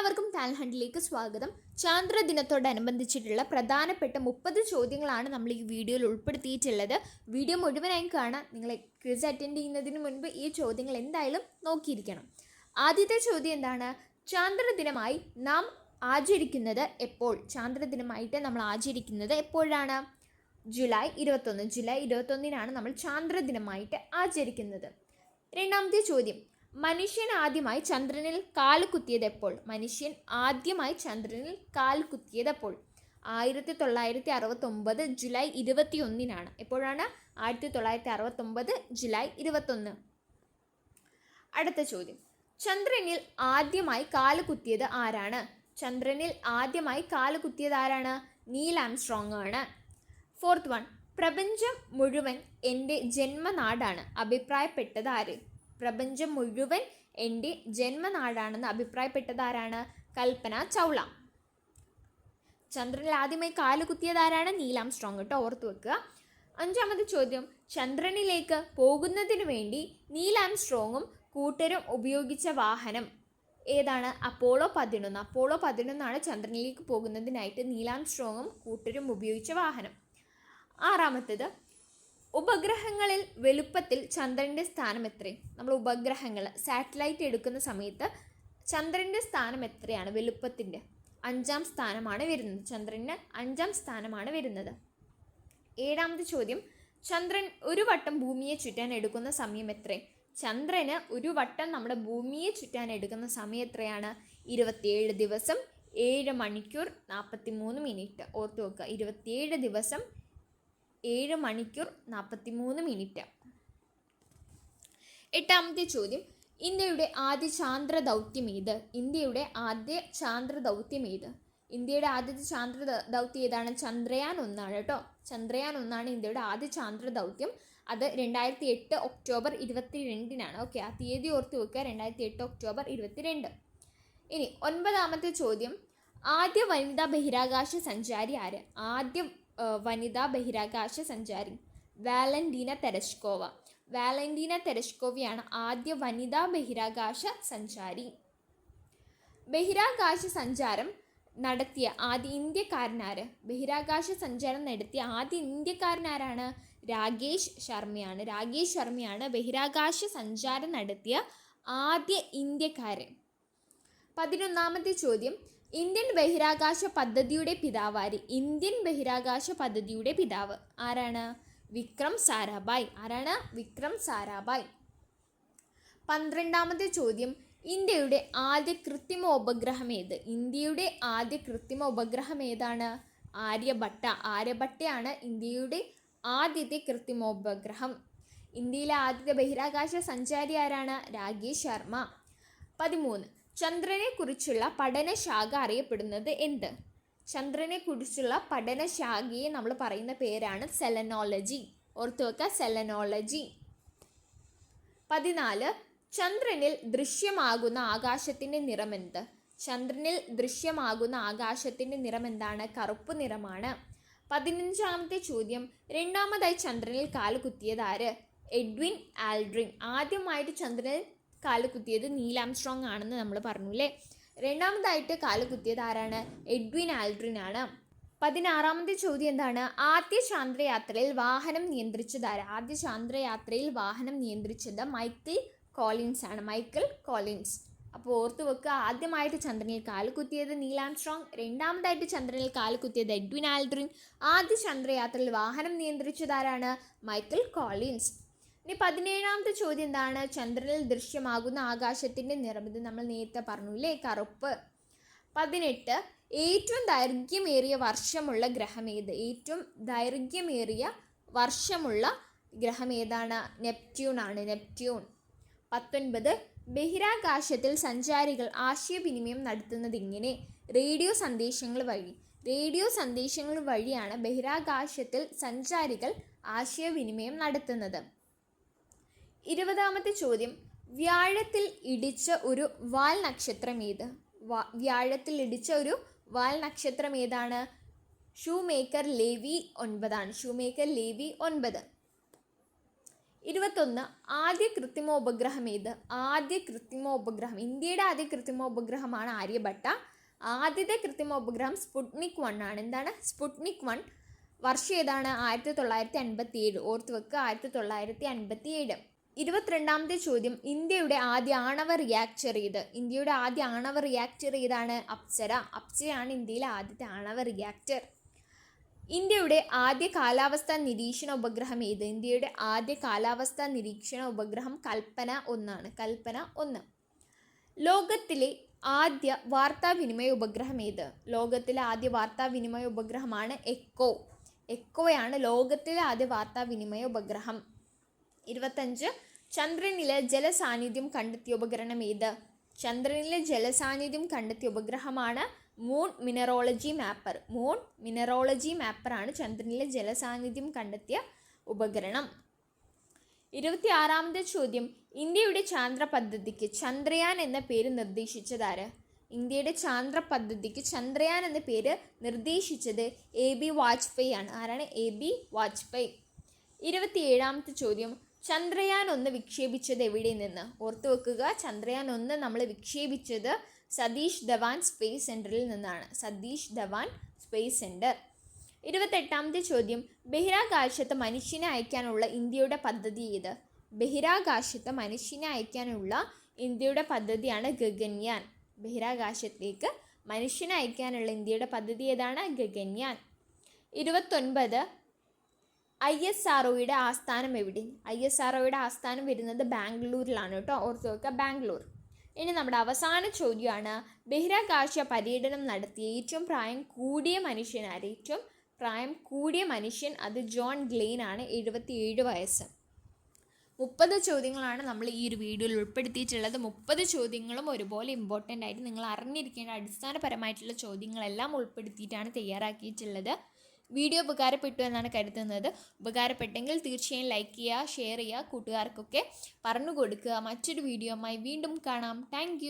എല്ലാവർക്കും ടാലന്റ് ഹണ്ടിലേക്ക് സ്വാഗതം. ചാന്ദ്രദിനത്തോടനുബന്ധിച്ചിട്ടുള്ള പ്രധാനപ്പെട്ട 30 ചോദ്യങ്ങളാണ് നമ്മൾ ഈ വീഡിയോയിൽ ഉൾപ്പെടുത്തിയിട്ടുള്ളത്. വീഡിയോ മുഴുവനായും കാണാൻ. നിങ്ങളെ ക്വിസ് അറ്റൻഡ് ചെയ്യുന്നതിന് മുൻപ് ഈ ചോദ്യങ്ങൾ എന്തായാലും നോക്കിയിരിക്കണം. ആദ്യത്തെ ചോദ്യം എന്താണ്? ചാന്ദ്രദിനമായി നാം ആചരിക്കുന്നത് എപ്പോൾ? ചാന്ദ്രദിനമായിട്ട് നമ്മൾ ആചരിക്കുന്നത് എപ്പോഴാണ്? ജൂലൈ 21. ജൂലൈ 21-നാണ് നമ്മൾ ചാന്ദ്രദിനമായിട്ട് ആചരിക്കുന്നത്. രണ്ടാമത്തെ ചോദ്യം, മനുഷ്യൻ ആദ്യമായി ചന്ദ്രനിൽ കാല് കുത്തിയത് എപ്പോൾ? മനുഷ്യൻ ആദ്യമായി ചന്ദ്രനിൽ കാല് കുത്തിയത് എപ്പോൾ? 1969 ജൂലൈ 21-നാണ്. എപ്പോഴാണ്? 1969 ജൂലൈ 21. അടുത്ത ചോദ്യം, ചന്ദ്രനിൽ ആദ്യമായി കാല് കുത്തിയത് ആരാണ്? ചന്ദ്രനിൽ ആദ്യമായി കാല് കുത്തിയത് ആരാണ്? നീൽ ആംസ്ട്രോങ് ആണ്. ഫോർത്ത് വൺ, പ്രപഞ്ചം മുഴുവൻ എൻ്റെ ജന്മനാടാണ് അഭിപ്രായപ്പെട്ടത് ആര്? പ്രപഞ്ചം മുഴുവൻ എൻ്റെ ജന്മനാടാണെന്ന് അഭിപ്രായപ്പെട്ടത് ആരാണ്? കൽപ്പന ചൗള. ചന്ദ്രനിൽ ആദ്യമായി കാല് കുത്തിയത് ആരാണ്? നീൽ ആംസ്ട്രോങ് കേട്ടോ, ഓർത്ത് വെക്കുക. അഞ്ചാമത്തെ ചോദ്യം, ചന്ദ്രനിലേക്ക് പോകുന്നതിന് വേണ്ടി നീൽ ആംസ്ട്രോങ്ങും കൂട്ടരും ഉപയോഗിച്ച വാഹനം ഏതാണ്? അപ്പോളോ 11. അപ്പോളോ 11 ചന്ദ്രനിലേക്ക് പോകുന്നതിനായിട്ട് നീൽ ആംസ്ട്രോങ്ങും കൂട്ടരും ഉപയോഗിച്ച വാഹനം. ആറാമത്തേത്, ഉപഗ്രഹങ്ങളിൽ വലുപ്പത്തിൽ ചന്ദ്രൻ്റെ സ്ഥാനം എത്രയും? നമ്മൾ ഉപഗ്രഹങ്ങൾ സാറ്റലൈറ്റ് എടുക്കുന്ന സമയത്ത് ചന്ദ്രൻ്റെ സ്ഥാനം എത്രയാണ് വലുപ്പത്തിൻ്റെ? 5-ാം സ്ഥാനമാണ് വരുന്നത്. ചന്ദ്രന് 5-ാം സ്ഥാനമാണ് വരുന്നത്. ഏഴാമത്തെ ചോദ്യം, ചന്ദ്രൻ ഒരു വട്ടം ഭൂമിയെ ചുറ്റാൻ എടുക്കുന്ന സമയം എത്രയും? ചന്ദ്രന് ഒരു വട്ടം നമ്മുടെ ഭൂമിയെ ചുറ്റാൻ എടുക്കുന്ന സമയം എത്രയാണ്? 27 ദിവസം 7 മണിക്കൂർ 43 മിനിറ്റ്. ഓർത്ത് വെക്കുക, 27 ദിവസം 7 മണിക്കൂർ 43 മിനിറ്റ്. എട്ടാമത്തെ ചോദ്യം, ഇന്ത്യയുടെ ആദ്യ ചാന്ദ്ര ദൗത്യം ഏത്? ഇന്ത്യയുടെ ആദ്യ ചാന്ദ്ര ദൗത്യം ഏത്? ഇന്ത്യയുടെ ആദ്യത്തെ ചാന്ദ്ര ദൗത്യം ഏതാണ്? ചന്ദ്രയാൻ 1 കേട്ടോ. ചന്ദ്രയാൻ 1 ഇന്ത്യയുടെ ആദ്യ ചാന്ദ്ര ദൗത്യം. അത് 2008 ഒക്ടോബർ 22-നാണ്. ഓക്കെ, ആ തീയതി ഓർത്ത് വെക്കുക, 2008 ഒക്ടോബർ 22. ഇനി 9ാമത്തെ ചോദ്യം, ആദ്യ വനിതാ ബഹിരാകാശ സഞ്ചാരി ആര്? ആദ്യ വനിതാ ബഹിരാകാശ സഞ്ചാരി വാലന്റീന തെരഷ്കോവ. വാലന്റീന തെരഷ്കോവയാണ് ആദ്യ വനിതാ ബഹിരാകാശ സഞ്ചാരി. ബഹിരാകാശ സഞ്ചാരം നടത്തിയ ആദ്യ ഇന്ത്യക്കാരനാര്? ബഹിരാകാശ സഞ്ചാരം നടത്തിയ ആദ്യ ഇന്ത്യക്കാരനാരാണ്? രാകേഷ് ശർമ്മയാണ്. രാകേഷ് ശർമ്മയാണ് ബഹിരാകാശ സഞ്ചാരം നടത്തിയ ആദ്യ ഇന്ത്യക്കാരൻ. 11ാമത്തെ ചോദ്യം, ഇന്ത്യൻ ബഹിരാകാശ പദ്ധതിയുടെ പിതാവ് ആര്? ഇന്ത്യൻ ബഹിരാകാശ പദ്ധതിയുടെ പിതാവ് ആരാണ്? വിക്രം സാരാഭായ്. ആരാണ്? വിക്രം സാരാഭായ്. 12ാമത്തെ ചോദ്യം, ഇന്ത്യയുടെ ആദ്യ കൃത്രിമ ഉപഗ്രഹം ഏത്? ഇന്ത്യയുടെ ആദ്യ കൃത്രിമ ഉപഗ്രഹം ഏതാണ്? ആര്യഭട്ട. ആര്യഭട്ടയാണ് ഇന്ത്യയുടെ ആദ്യത്തെ കൃത്രിമോപഗ്രഹം. ഇന്ത്യയിലെ ആദ്യത്തെ ബഹിരാകാശ സഞ്ചാരി ആരാണ്? രാകേഷ് ശർമ്മ. 13, ചന്ദ്രനെ കുറിച്ചുള്ള പഠനശാഖ അറിയപ്പെടുന്നത് എന്ത്? ചന്ദ്രനെ കുറിച്ചുള്ള പഠനശാഖയെ നമ്മൾ പറയുന്ന പേരാണ് സെലനോളജി. ഓർത്തു വെക്കുക, സെലനോളജി. 14, ചന്ദ്രനിൽ ദൃശ്യമാകുന്ന ആകാശത്തിൻ്റെ നിറമെന്ത്? ചന്ദ്രനിൽ ദൃശ്യമാകുന്ന ആകാശത്തിൻ്റെ നിറം എന്താണ്? കറുപ്പ് നിറമാണ്. 15ാമത്തെ ചോദ്യം, രണ്ടാമതായി ചന്ദ്രനിൽ കാല് കുത്തിയത് ആര്? Edwin Aldrin. ആദ്യമായിട്ട് ചന്ദ്രനിൽ കാല് കുത്തിയത് നീൽ ആംസ്ട്രോങ് ആണെന്ന് നമ്മൾ പറഞ്ഞു അല്ലേ. രണ്ടാമതായിട്ട് കാല് കുത്തിയത് ആരാണ്? എഡ്വിൻ ആൽഡ്രിൻ ആണ്. 16ാമത്തെ ചോദ്യം എന്താണ്? ആദ്യ ചാന്ദ്രയാത്രയിൽ വാഹനം നിയന്ത്രിച്ചത് ആര്? ആദ്യ ചാന്ദ്രയാത്രയിൽ വാഹനം നിയന്ത്രിച്ചത് മൈക്കിൾ കോളിൻസ് ആണ്. Michael Collins. അപ്പോൾ ഓർത്ത് വെക്കുക, ആദ്യമായിട്ട് ചന്ദ്രനിൽ കാല് കുത്തിയത് നീൽ ആംസ്ട്രോങ്, രണ്ടാമതായിട്ട് ചന്ദ്രനിൽ കാല് കുത്തിയത് എഡ്വിൻ ആൽഡ്രിൻ, ആദ്യ ചന്ദ്രയാത്രയിൽ വാഹനം നിയന്ത്രിച്ചത് ആരാണ്? Michael Collins. ഇനി 17ാമത്തെ ചോദ്യം എന്താണ്? ചന്ദ്രനിൽ ദൃശ്യമാകുന്ന ആകാശത്തിൻ്റെ നിറം. ഇത് നമ്മൾ നേരത്തെ പറഞ്ഞു അല്ലേ, കറുപ്പ്. 18, ഏറ്റവും ദൈർഘ്യമേറിയ വർഷമുള്ള ഗ്രഹം ഏത്? ഏറ്റവും ദൈർഘ്യമേറിയ വർഷമുള്ള ഗ്രഹം ഏതാണ്? നെപ്റ്റ്യൂൺ ആണ്. നെപ്റ്റ്യൂൺ. 19, ബഹിരാകാശത്തിൽ സഞ്ചാരികൾ ആശയവിനിമയം നടത്തുന്നത് ഇങ്ങനെ? റേഡിയോ സന്ദേശങ്ങൾ വഴി. റേഡിയോ സന്ദേശങ്ങൾ വഴിയാണ് ബഹിരാകാശത്തിൽ സഞ്ചാരികൾ ആശയവിനിമയം നടത്തുന്നത്. 20ാമത്തെ ചോദ്യം, വ്യാഴത്തിൽ ഇടിച്ച ഒരു വാൽ നക്ഷത്രം ഏത്? വ്യാഴത്തിൽ ഇടിച്ച ഒരു വാൽ നക്ഷത്രം ഏതാണ്? ഷൂമേക്കർ ലേവി 9 ആണ്. ഷൂമേക്കർ ലേവി 9. 21 ആദ്യ കൃത്രിമോപഗ്രഹം ഏത്? ആദ്യ കൃത്രിമോപഗ്രഹം, ഇന്ത്യയുടെ ആദ്യ കൃത്രിമോപഗ്രഹമാണ് ആര്യഭട്ട. ആദ്യത്തെ കൃത്രിമോപഗ്രഹം സ്പുട്നിക് 1 ആണ്. എന്താണ് സ്പുട്നിക് 1? വർഷം ഏതാണ്? 1957. ഓർത്ത് വെക്കുക, 1957. 22ാമത്തെ ചോദ്യം, ഇന്ത്യയുടെ ആദ്യ ആണവ റിയാക്ടർ ഏത്? ഇന്ത്യയുടെ ആദ്യ ആണവ റിയാക്ടർ ഏതാണ്? അപ്സര. അപ്സരയാണ് ഇന്ത്യയിലെ ആദ്യത്തെ ആണവ റിയാക്ടർ. ഇന്ത്യയുടെ ആദ്യ കാലാവസ്ഥാ നിരീക്ഷണ ഉപഗ്രഹം ഏത്? ഇന്ത്യയുടെ ആദ്യ കാലാവസ്ഥാ നിരീക്ഷണ ഉപഗ്രഹം കൽപ്പന 1 ആണ്. കൽപ്പന 1. ലോകത്തിലെ ആദ്യ വാർത്താവിനിമയ ഉപഗ്രഹം ഏത്? ലോകത്തിലെ ആദ്യ വാർത്താവിനിമയ ഉപഗ്രഹമാണ് എക്കോ. എക്കോയാണ് ലോകത്തിലെ ആദ്യ വാർത്താവിനിമയ ഉപഗ്രഹം. 25 ചന്ദ്രനിലെ ജലസാന്നിധ്യം കണ്ടെത്തിയ ഉപകരണം ഏത്? ചന്ദ്രനിലെ ജലസാന്നിധ്യം കണ്ടെത്തിയ ഉപഗ്രഹമാണ് moon mineralogy mapper. Moon mineralogy മാപ്പറാണ് ചന്ദ്രനിലെ ജലസാന്നിധ്യം കണ്ടെത്തിയ ഉപകരണം. 26ാമത്തെ ചോദ്യം, ഇന്ത്യയുടെ ചാന്ദ്ര പദ്ധതിക്ക് ചന്ദ്രയാൻ എന്ന പേര് നിർദ്ദേശിച്ചതാര്? ഇന്ത്യയുടെ ചാന്ദ്ര പദ്ധതിക്ക് ചന്ദ്രയാൻ എന്ന പേര് നിർദ്ദേശിച്ചത് AB വാജ്പേയി ആണ്. ആരാണ്? AB വാജ്പേയി. 27ാമത്തെ ചോദ്യം, ചന്ദ്രയാൻ 1 വിക്ഷേപിച്ചത് എവിടെ നിന്ന്? ഓർത്തു വെക്കുക, ചന്ദ്രയാൻ 1 നമ്മൾ വിക്ഷേപിച്ചത് സതീഷ് ധവാൻ സ്പേസ് സെൻറ്ററിൽ നിന്നാണ്. Satish Dhawan space centre. 28ാമത്തെ ചോദ്യം, ബഹിരാകാശത്ത് മനുഷ്യനെ അയക്കാനുള്ള ഇന്ത്യയുടെ പദ്ധതി ഏത്? ബഹിരാകാശത്ത് മനുഷ്യനെ അയക്കാനുള്ള ഇന്ത്യയുടെ പദ്ധതിയാണ് ഗഗൻയാൻ. ബഹിരാകാശത്തേക്ക് മനുഷ്യനെ അയക്കാനുള്ള ഇന്ത്യയുടെ പദ്ധതി ഏതാണ്? ഗഗൻയാൻ. 29 ISROയുടെ ആസ്ഥാനം എവിടെ? ISROയുടെ ആസ്ഥാനം വരുന്നത് ബാംഗ്ലൂരിലാണ് കേട്ടോ. ഓർത്ത് വെക്കുക, ബാംഗ്ലൂർ. ഇനി നമ്മുടെ അവസാന ചോദ്യമാണ്, ബഹിരാകാശ പര്യടനം നടത്തിയ ഏറ്റവും പ്രായം കൂടിയ മനുഷ്യൻ ആര്? ഏറ്റവും പ്രായം കൂടിയ മനുഷ്യൻ അത് ജോൺ ഗ്ലെയിൻ ആണ്. 77 വയസ്സ്. 30 ചോദ്യങ്ങളാണ് നമ്മൾ ഈ ഒരു വീഡിയോയിൽ ഉൾപ്പെടുത്തിയിട്ടുള്ളത്. 30 ചോദ്യങ്ങളും ഒരുപോലെ ഇമ്പോർട്ടൻ്റ് ആയിട്ട് നിങ്ങൾ അറിഞ്ഞിരിക്കേണ്ട അടിസ്ഥാനപരമായിട്ടുള്ള ചോദ്യങ്ങളെല്ലാം ഉൾപ്പെടുത്തിയിട്ടാണ് തയ്യാറാക്കിയിട്ടുള്ളത്. വീഡിയോ ഉപകാരപ്പെട്ടു എന്നാണ് കരുതുന്നത്. ഉപകാരപ്പെട്ടെങ്കിൽ തീർച്ചയായും ലൈക്ക് ചെയ്യുക, ഷെയർ ചെയ്യുക, കൂട്ടുകാർക്കൊക്കെ പറഞ്ഞു കൊടുക്കുക. മറ്റൊരു വീഡിയോയുമായി വീണ്ടും കാണാം. താങ്ക്